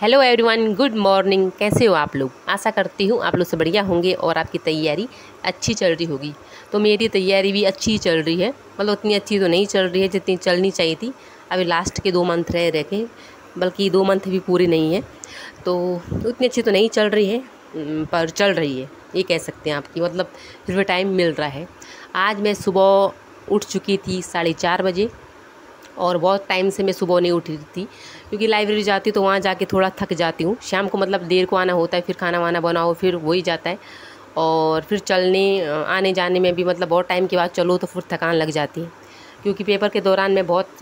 Hello everyone, good morning. कैसे हो आप लोग? आशा करती हूँ आप लोग से बढ़िया होंगे और आपकी तैयारी अच्छी चल रही होगी। तो मेरी तैयारी भी अच्छी चल रही है, मतलब उतनी अच्छी तो नहीं चल रही है जितनी चलनी चाहिए थी। अभी लास्ट के 2 मंथ रह के, बल्कि 2 मंथ भी पूरे नहीं है, तो उतनी अच्छी तो नहीं चल रही है, पर चल रही है ये कह सकते हैं आपकी, मतलब फिर भी टाइम मिल रहा है। आज मैं सुबह उठ चुकी थी 4:30 बजे, और बहुत टाइम से मैं सुबह नहीं उठी थी क्योंकि लाइब्रेरी जाती हूँ तो वहाँ जाके थोड़ा थक जाती हूँ। शाम को मतलब देर को आना होता है, फिर खाना वाना बनाओ, फिर हो ही जाता है। और फिर चलने आने जाने में भी मतलब बहुत टाइम के बाद चलो तो फिर थकान लग जाती है, क्योंकि पेपर के दौरान मैं बहुत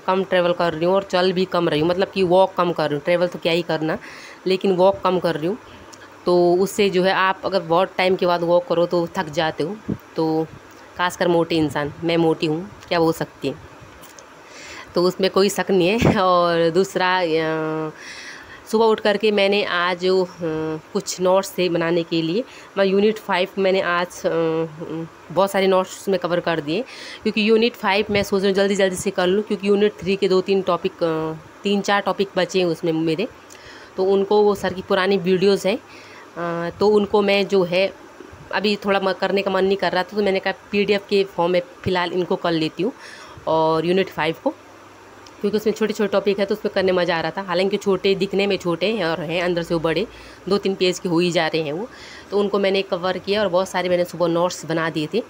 कम ट्रैवल कर रही हूँ और चल भी कम रही हूँ, मतलब कि वॉक कम कर रही हूँ। ट्रैवल तो क्या ही करना, लेकिन वॉक कम कर रही हूँ। तो उससे जो है, आप अगर बहुत टाइम के बाद वॉक करो तो थक जाते हो। तो खासकर मोटे इंसान, मैं मोटी हूँ, क्या बोल सकती है, तो उसमें कोई शक नहीं है। और दूसरा, सुबह उठ करके मैंने आज कुछ नोट्स थे बनाने के लिए। मैं यूनिट 5 मैंने आज बहुत सारे नोट्स में कवर कर दिए, क्योंकि यूनिट 5 मैं सोच रही हूँ जल्दी जल्दी से कर लूँ, क्योंकि यूनिट 3 के 2-3 टॉपिक, 3-4 टॉपिक बचे हैं उसमें मेरे। तो उनको, वो सर की पुरानी वीडियोज़ हैं, तो उनको मैं जो है अभी थोड़ा करने का मन नहीं कर रहा था, तो मैंने कहा PDF के फॉर्म में फ़िलहाल इनको कर लेती हूँ। और यूनिट 5 को, क्योंकि उसमें छोटे छोटे टॉपिक है तो उसमें करने मज़ा आ रहा था। हालांकि छोटे दिखने में छोटे हैं और हैं अंदर से वो बड़े, 2-3 पेज के हो ही जा रहे हैं वो। तो उनको मैंने कवर किया और बहुत सारे मैंने सुबह नोट्स बना दिए थे।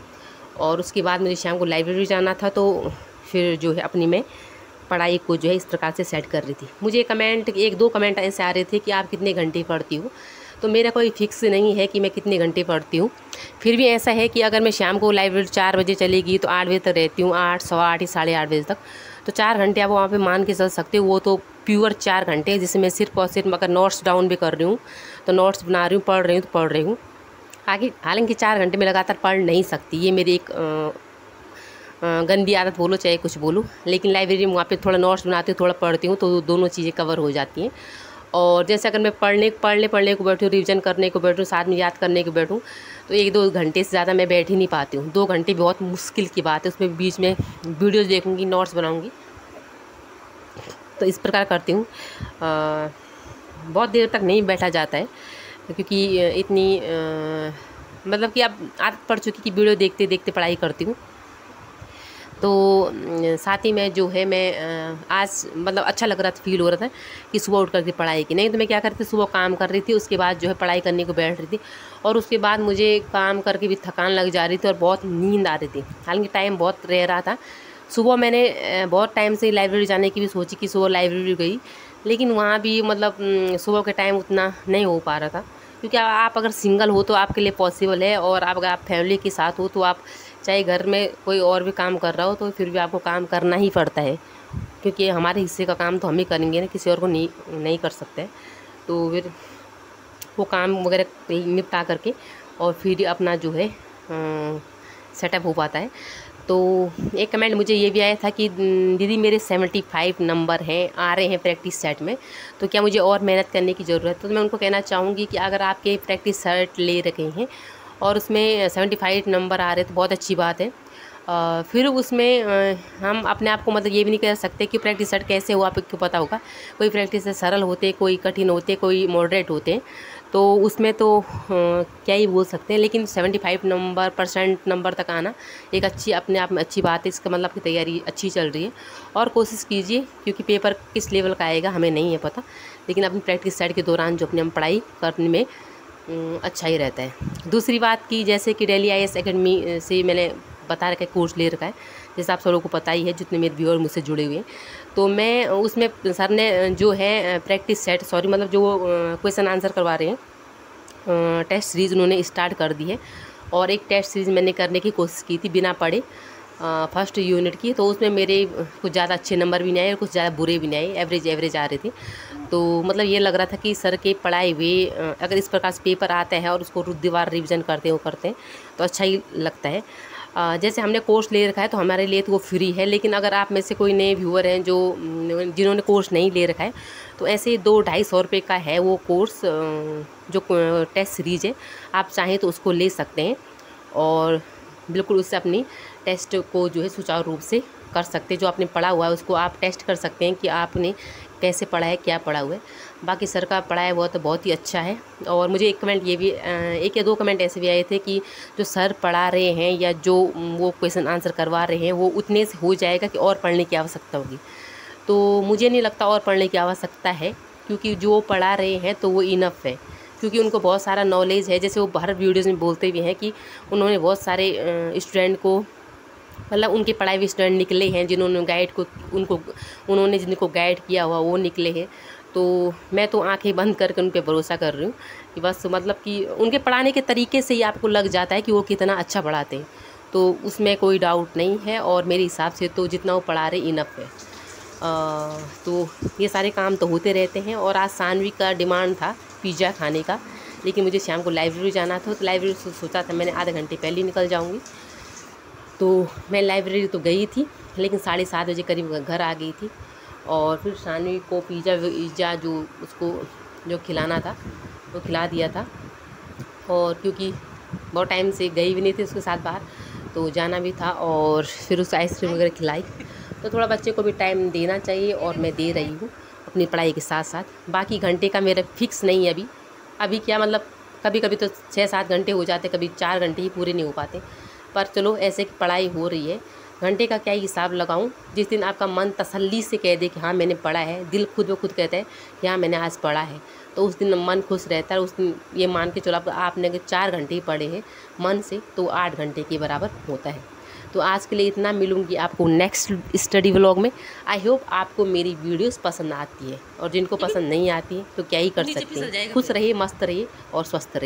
और उसके बाद मुझे शाम को लाइब्रेरी जाना था, तो फिर जो है अपनी मैं पढ़ाई को जो है इस प्रकार से सेट कर रही थी। मुझे कमेंट, 1-2 कमेंट ऐसे आ रहे थे कि आप कितने घंटे पढ़ती हो। तो मेरा कोई फिक्स नहीं है कि मैं कितने घंटे पढ़ती हूँ। फिर भी ऐसा है कि अगर मैं शाम को लाइब्रेरी 4 बजे चलेगी तो 8 बजे तक रहती हूँ, 8, सवा 8, 8:30 बजे तक। तो 4 घंटे आप वहाँ पे मान के चल सकते हो। वो तो प्योर 4 घंटे, जिसमें मैं सिर्फ और सिर्फ अगर नोट्स डाउन भी कर रही हूँ, तो नोट्स बना रही हूँ, पढ़ रही हूँ तो पढ़ रही हूँ। हालांकि 4 घंटे में लगातार पढ़ नहीं सकती, ये मेरी एक गंदी आदत बोलो चाहे कुछ बोलो। लेकिन लाइब्रेरी में वहाँ पे थोड़ा नोट्स बनाती हूँ, थोड़ा पढ़ती हूँ, तो दोनों चीज़ें कवर हो जाती हैं। और जैसे अगर मैं पढ़ने को बैठूँ, रिवीजन करने को बैठूँ, साथ में याद करने को बैठूँ, तो 1-2 घंटे से ज़्यादा मैं बैठ ही नहीं पाती हूँ। 2 घंटे बहुत मुश्किल की बात है, उसमें बीच में वीडियोज़ देखूँगी, नोट्स बनाऊँगी, तो इस प्रकार करती हूँ। बहुत देर तक नहीं बैठा जाता है, क्योंकि इतनी मतलब कि अब आदत पड़ चुकी कि वीडियो देखते देखते पढ़ाई करती हूँ। तो साथ ही में जो है, मैं आज मतलब अच्छा लग रहा था, फील हो रहा था कि सुबह उठ करके पढ़ाई की। नहीं तो मैं क्या करती, सुबह काम कर रही थी, उसके बाद जो है पढ़ाई करने को बैठ रही थी, और उसके बाद मुझे काम करके भी थकान लग जा रही थी और बहुत नींद आ रही थी। हालांकि टाइम बहुत रह रहा था। सुबह मैंने बहुत टाइम से लाइब्रेरी जाने की भी सोची कि सुबह लाइब्रेरी गई, लेकिन वहाँ भी मतलब सुबह के टाइम उतना नहीं हो पा रहा था, क्योंकि आप अगर सिंगल हो तो आपके लिए पॉसिबल है, और अगर आप फैमिली के साथ हो तो आप चाहे घर में कोई और भी काम कर रहा हो तो फिर भी आपको काम करना ही पड़ता है, क्योंकि हमारे हिस्से का काम तो हम ही करेंगे ना, किसी और को नहीं कर सकते। तो फिर वो काम वगैरह निपटा करके और फिर अपना जो है सेटअप हो पाता है। तो एक कमेंट मुझे ये भी आया था कि दीदी मेरे 75 नंबर हैं, आ रहे हैं प्रैक्टिस सेट में, तो क्या मुझे और मेहनत करने की ज़रूरत है? तो मैं उनको कहना चाहूँगी कि अगर आपके प्रैक्टिस सेट ले रखे हैं और उसमें 75 नंबर आ रहे हैं तो बहुत अच्छी बात है। फिर उसमें हम अपने आप को मतलब ये भी नहीं कह सकते कि प्रैक्टिस सेट कैसे हो, आपको पता होगा। कोई प्रैक्टिस सेट सरल होते, कोई कठिन होते, कोई मॉडरेट होते हैं, तो उसमें तो क्या ही बोल सकते हैं। लेकिन 75 परसेंट नंबर तक आना एक अच्छी, अपने आप में अच्छी बात है। इसका मतलब आपकी तैयारी अच्छी चल रही है, और कोशिश कीजिए, क्योंकि पेपर किस लेवल का आएगा हमें नहीं है पता, लेकिन अपनी प्रैक्टिस सेट के दौरान जो अपने हम पढ़ाई करने में अच्छा ही रहता है। दूसरी बात की, जैसे कि डेली IAS एकेडमी से मैंने बता रखा है, कोर्स ले रखा है, जैसे आप सब लोगों को पता ही है जितने मेरे व्यूअर मुझसे जुड़े हुए हैं। तो मैं उसमें सर ने जो है प्रैक्टिस सेट, मतलब जो क्वेश्चन आंसर करवा रहे हैं, टेस्ट सीरीज़ उन्होंने स्टार्ट कर दी है। और एक टेस्ट सीरीज़ मैंने करने की कोशिश की थी बिना पढ़े, फर्स्ट यूनिट की, तो उसमें मेरे कुछ ज़्यादा अच्छे नंबर भी नहीं आए और कुछ ज़्यादा बुरे भी नहीं आए, एवरेज आ रहे थे। तो मतलब ये लग रहा था कि सर के पढ़ाए हुए अगर इस प्रकार से पेपर आता है और उसको रुद्दीवार रिवीजन करते हैं तो अच्छा ही लगता है। जैसे हमने कोर्स ले रखा है तो हमारे लिए तो वो फ्री है, लेकिन अगर आप में से कोई नए व्यूअर हैं जो जिन्होंने कोर्स नहीं ले रखा है, तो ऐसे 200-250 रुपये का है वो कोर्स, जो टेस्ट सीरीज़ है, आप चाहें तो उसको ले सकते हैं और बिल्कुल उससे अपनी टेस्ट को जो है सुचारू रूप से कर सकते हैं। जो आपने पढ़ा हुआ है उसको आप टेस्ट कर सकते हैं कि आपने कैसे पढ़ा है, क्या पढ़ा हुआ है। बाकी सर का पढ़ा है वो तो बहुत ही अच्छा है। और मुझे एक कमेंट ये भी एक या दो कमेंट ऐसे भी आए थे कि जो सर पढ़ा रहे हैं या जो वो क्वेश्चन आंसर करवा रहे हैं वो उतने से हो जाएगा कि और पढ़ने की आवश्यकता होगी। तो मुझे नहीं लगता और पढ़ने की आवश्यकता है, क्योंकि जो पढ़ा रहे हैं तो वो इनफ है, क्योंकि उनको बहुत सारा नॉलेज है। जैसे वो हर वीडियोज़ में बोलते भी हैं कि उन्होंने बहुत सारे स्टूडेंट को, मतलब उनके पढ़ाए हुए स्टूडेंट निकले हैं जिन्होंने उन्होंने जिनको गाइड किया हुआ वो निकले हैं। तो मैं तो आंखें बंद करके उन पर भरोसा कर रही हूँ कि बस मतलब कि उनके पढ़ाने के तरीके से ही आपको लग जाता है कि वो कितना अच्छा पढ़ाते हैं। तो उसमें कोई डाउट नहीं है, और मेरे हिसाब से तो जितना वो पढ़ा रहे इनफ है। तो ये सारे काम तो होते रहते हैं। और आज सानवी का डिमांड था पिज़्ज़ा खाने का, लेकिन मुझे शाम को लाइब्रेरी जाना था, तो लाइब्रेरी से सोचा था मैंने आधे घंटे पहले ही निकल जाऊँगी। तो मैं लाइब्रेरी तो गई थी, लेकिन 7:30 बजे करीब घर आ गई थी। और फिर सानवी को पिज़्ज़ा जो खिलाना था वो खिला दिया था। और क्योंकि बहुत टाइम से गई भी नहीं थी उसके साथ बाहर, तो जाना भी था, और फिर उसे आइसक्रीम वगैरह खिलाई। तो थोड़ा बच्चे को भी टाइम देना चाहिए, और मैं दे रही हूँ अपनी पढ़ाई के साथ साथ। बाकी घंटे का मेरा फिक्स नहीं है अभी क्या, मतलब कभी कभी तो 6-7 घंटे हो जाते, कभी 4 घंटे ही पूरे नहीं हो पाते। पर चलो ऐसे की पढ़ाई हो रही है, घंटे का क्या हिसाब लगाऊं। जिस दिन आपका मन तसल्ली से कह दे कि हाँ मैंने पढ़ा है, दिल खुद ब खुद कहता है कि हाँ मैंने आज पढ़ा है, तो उस दिन मन खुश रहता है। उस दिन ये मान के चलो आपने अगर 4 घंटे ही पढ़े हैं मन से, तो 8 घंटे के बराबर होता है। तो आज के लिए इतना, मिलूंगी आपको नेक्स्ट स्टडी व्लॉग में। आई होप आपको मेरी वीडियोस पसंद आती है, और जिनको पसंद नहीं आती है तो क्या ही कर सकते हैं। खुश रहिए, मस्त रहिए और स्वस्थ रहिए।